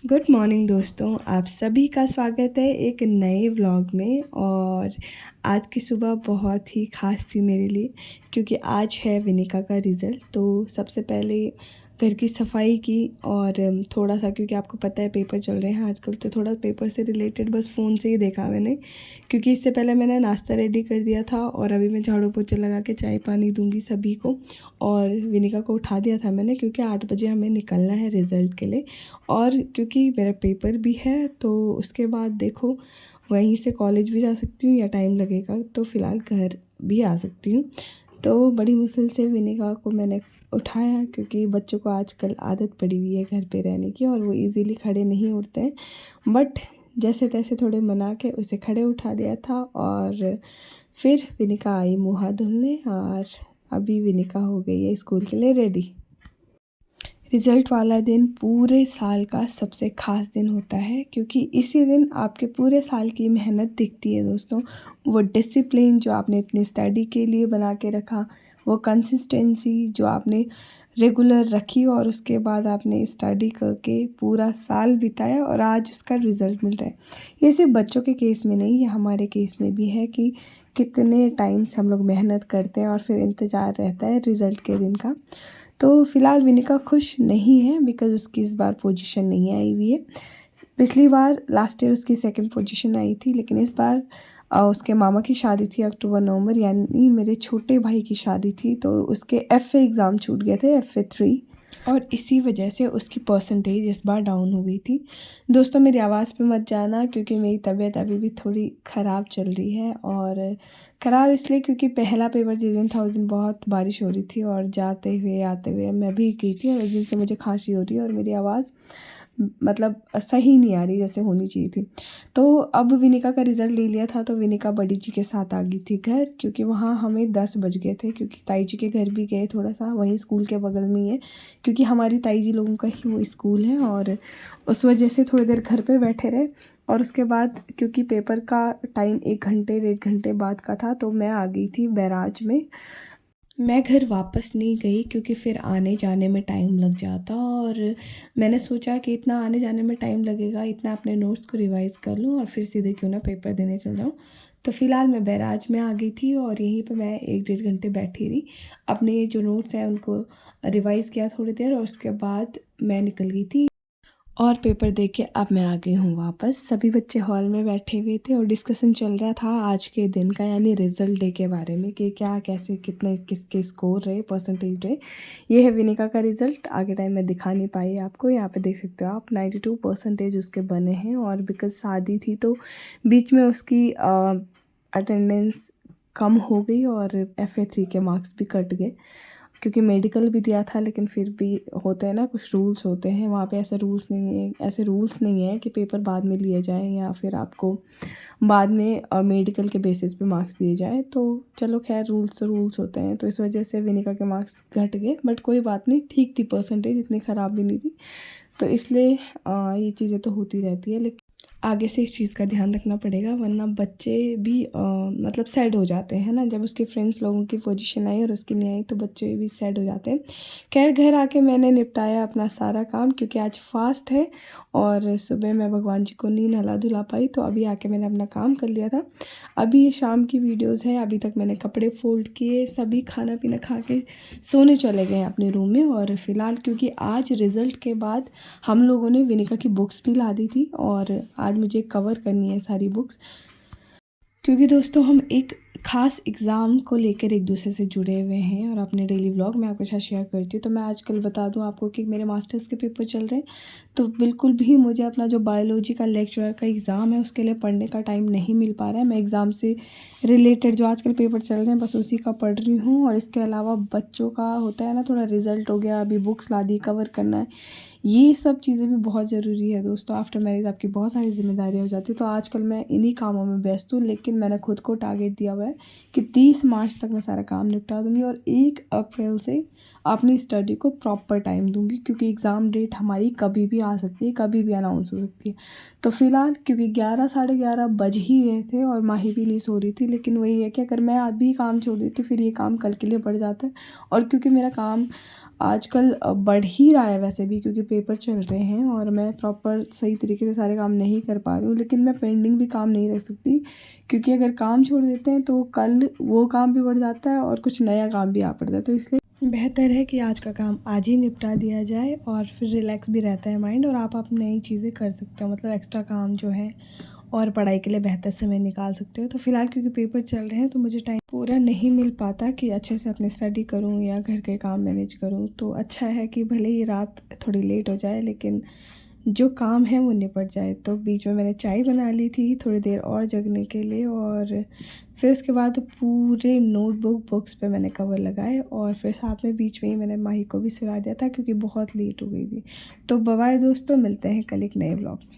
Good morning दोस्तों, आप सभी का स्वागत है एक नए व्लॉग में। और आज की सुबह बहुत ही ख़ास थी मेरे लिए क्योंकि आज है विनिका का रिज़ल्ट। तो सबसे पहले घर की सफाई की और थोड़ा सा, क्योंकि आपको पता है पेपर चल रहे हैं आजकल, तो थोड़ा पेपर से रिलेटेड बस फ़ोन से ही देखा मैंने, क्योंकि इससे पहले मैंने नाश्ता रेडी कर दिया था और अभी मैं झाड़ू पोछा लगा के चाय पानी दूंगी सभी को। और विनिका को उठा दिया था मैंने क्योंकि 8 बजे हमें निकलना है रिज़ल्ट के लिए। और क्योंकि मेरा पेपर भी है तो उसके बाद देखो वहीं से कॉलेज भी जा सकती हूँ या टाइम लगेगा तो फ़िलहाल घर भी आ सकती हूँ। तो बड़ी मुश्किल से विनिका को मैंने उठाया क्योंकि बच्चों को आजकल आदत पड़ी हुई है घर पे रहने की और वो इजीली खड़े नहीं उठते हैं। बट जैसे तैसे थोड़े मना के उसे खड़े उठा दिया था और फिर विनिका आई मुँह हाथ धुलने और अभी विनिका हो गई है स्कूल के लिए रेडी। रिज़ल्ट वाला दिन पूरे साल का सबसे ख़ास दिन होता है क्योंकि इसी दिन आपके पूरे साल की मेहनत दिखती है दोस्तों। वो डिसिप्लिन जो आपने अपनी स्टडी के लिए बना के रखा, वो कंसिस्टेंसी जो आपने रेगुलर रखी और उसके बाद आपने स्टडी करके पूरा साल बिताया और आज उसका रिज़ल्ट मिल रहा है। ये सिर्फ बच्चों के केस में नहीं, ये हमारे केस में भी है कि कितने टाइम से हम लोग मेहनत करते हैं और फिर इंतज़ार रहता है रिज़ल्ट के दिन का। तो फ़िलहाल विनिका खुश नहीं है बिकॉज़ उसकी इस बार पोजीशन नहीं आई हुई है। पिछली बार लास्ट ईयर उसकी सेकंड पोजीशन आई थी, लेकिन इस बार उसके मामा की शादी थी अक्टूबर-नवंबर, यानी मेरे छोटे भाई की शादी थी, तो उसके एफ़ए एग्ज़ाम छूट गए थे, एफ़ए 3, और इसी वजह से उसकी परसेंटेज इस बार डाउन हो गई थी। दोस्तों मेरी आवाज़ पे मत जाना क्योंकि मेरी तबीयत अभी भी थोड़ी ख़राब चल रही है, और ख़राब इसलिए क्योंकि पहला पेपर जिस दिन था उस दिन बहुत बारिश हो रही थी और जाते हुए आते हुए मैं भीग गई थी और उस दिन से मुझे खांसी हो रही है और मेरी आवाज़ मतलब सही नहीं आ रही जैसे होनी चाहिए थी। तो अब विनिका का रिज़ल्ट ले लिया था तो विनिका बड़ी जी के साथ आ गई थी घर, क्योंकि वहाँ हमें 10 बज गए थे, क्योंकि ताई जी के घर भी गए थोड़ा सा, वहीं स्कूल के बगल में ही है, क्योंकि हमारी ताई जी लोगों का ही वो स्कूल है। और उस वजह से थोड़ी देर घर पे बैठे रहे और उसके बाद क्योंकि पेपर का टाइम 1 घंटे 1.5 घंटे बाद का था तो मैं आ गई थी बैराज में। मैं घर वापस नहीं गई क्योंकि फिर आने जाने में टाइम लग जाता, और मैंने सोचा कि इतना आने जाने में टाइम लगेगा, इतना अपने नोट्स को रिवाइज़ कर लूँ और फिर सीधे क्यों ना पेपर देने चल जाऊँ। तो फ़िलहाल मैं बैराज में आ गई थी और यहीं पे मैं 1 डेढ़ घंटे बैठी रही, अपने जो नोट्स हैं उनको रिवाइज़ किया थोड़ी देर और उसके बाद मैं निकल गई थी। और पेपर दे के अब मैं आ गई हूँ वापस। सभी बच्चे हॉल में बैठे हुए थे और डिस्कशन चल रहा था आज के दिन का, यानी रिज़ल्ट डे के बारे में कि क्या कैसे कितने किसके स्कोर रहे, परसेंटेज रहे। ये है विनिका का रिज़ल्ट। आगे टाइम में दिखा नहीं पाई आपको, यहाँ पे देख सकते हो आप 92 परसेंटेज उसके बने हैं। और बिकॉज़ शादी थी तो बीच में उसकी अटेंडेंस कम हो गई और एफ़ए 3 के मार्क्स भी कट गए, क्योंकि मेडिकल भी दिया था, लेकिन फिर भी होते हैं ना कुछ रूल्स होते हैं वहाँ पे। ऐसे रूल्स नहीं है कि पेपर बाद में लिए जाएँ या फिर आपको बाद में मेडिकल के बेसिस पे मार्क्स दिए जाएँ। तो चलो खैर, रूल्स तो रूल्स होते हैं, तो इस वजह से विनिका के मार्क्स घट गए, बट कोई बात नहीं, ठीक थी परसेंटेज, इतनी ख़राब भी नहीं थी। तो इसलिए ये चीज़ें तो होती रहती है, लेकिन आगे से इस चीज़ का ध्यान रखना पड़ेगा वरना बच्चे भी मतलब सैड हो जाते हैं ना, जब उसके फ्रेंड्स लोगों की पोजीशन आई और उसकी नहीं आई तो बच्चे भी सैड हो जाते हैं। खैर घर आके मैंने निपटाया अपना सारा काम क्योंकि आज फास्ट है और सुबह मैं भगवान जी को नहीं नहला धुला पाई, तो अभी आके मैंने अपना काम कर लिया था। अभी ये शाम की वीडियोज़ है, अभी तक मैंने कपड़े फोल्ड किए, सभी खाना पीना खा के सोने चले गए अपने रूम में। और फ़िलहाल क्योंकि आज रिज़ल्ट के बाद हम लोगों ने विनिका की बुक्स भी ला दी थी और आज मुझे कवर करनी है सारी बुक्स, क्योंकि दोस्तों हम एक ख़ास एग्ज़ाम को लेकर एक दूसरे से जुड़े हुए हैं और अपने डेली व्लॉग में आपके साथ शेयर करती हूँ। तो मैं आजकल बता दूँ आपको कि मेरे मास्टर्स के पेपर चल रहे हैं, तो बिल्कुल भी मुझे अपना जो बायोलॉजी का लेक्चरर का एग्ज़ाम है उसके लिए पढ़ने का टाइम नहीं मिल पा रहा है। मैं एग्ज़ाम से रिलेटेड जो आजकल पेपर चल रहे हैं बस उसी का पढ़ रही हूँ, और इसके अलावा बच्चों का होता है ना, थोड़ा रिज़ल्ट हो गया, अभी बुक्स ला दी, कवर करना है, ये सब चीज़ें भी बहुत ज़रूरी है दोस्तों। आफ्टर मैरिज आपकी बहुत सारी ज़िम्मेदारियाँ हो जाती है, तो आजकल मैं इन्हीं कामों में व्यस्त हूँ, लेकिन मैंने खुद को टारगेट दिया हुआ है कि 30 मार्च तक मैं सारा काम निपटा दूँगी और 1 अप्रैल से अपनी स्टडी को प्रॉपर टाइम दूँगी, क्योंकि एग्ज़ाम डेट हमारी कभी भी आ सकती है, कभी भी अनाउंस हो सकती है। तो फ़िलहाल क्योंकि 11 साढ़े 11 बज ही गए थे और माही भी नहीं सो रही थी, लेकिन वही है कि अगर मैं आज भी काम छोड़ देती फिर ये काम कल के लिए बढ़ जाता है। और क्योंकि मेरा काम आजकल बढ़ ही रहा है वैसे भी, क्योंकि पेपर चल रहे हैं और मैं प्रॉपर सही तरीके से सारे काम नहीं कर पा रही हूँ। लेकिन मैं पेंडिंग भी काम नहीं रख सकती, क्योंकि अगर काम छोड़ देते हैं तो कल वो काम भी बढ़ जाता है और कुछ नया काम भी आ पड़ता है। तो इसलिए बेहतर है कि आज का काम आज ही निपटा दिया जाए और फिर रिलैक्स भी रहता है माइंड, और आप नई चीज़ें कर सकते हो, मतलब एक्स्ट्रा काम जो है और पढ़ाई के लिए बेहतर समय निकाल सकते हो। तो फ़िलहाल क्योंकि पेपर चल रहे हैं तो मुझे टाइम पूरा नहीं मिल पाता कि अच्छे से अपनी स्टडी करूं या घर के काम मैनेज करूं। तो अच्छा है कि भले ही रात थोड़ी लेट हो जाए लेकिन जो काम है वो निपट जाए। तो बीच में मैंने चाय बना ली थी थोड़ी देर और जगने के लिए, और फिर उसके बाद पूरे नोटबुक बुक्स पे मैंने कवर लगाए, और फिर साथ में बीच में ही मैंने माही को भी सुला दिया था क्योंकि बहुत लेट हो गई थी। तो बाय बाय दोस्तों, मिलते हैं कल एक नए ब्लॉग में।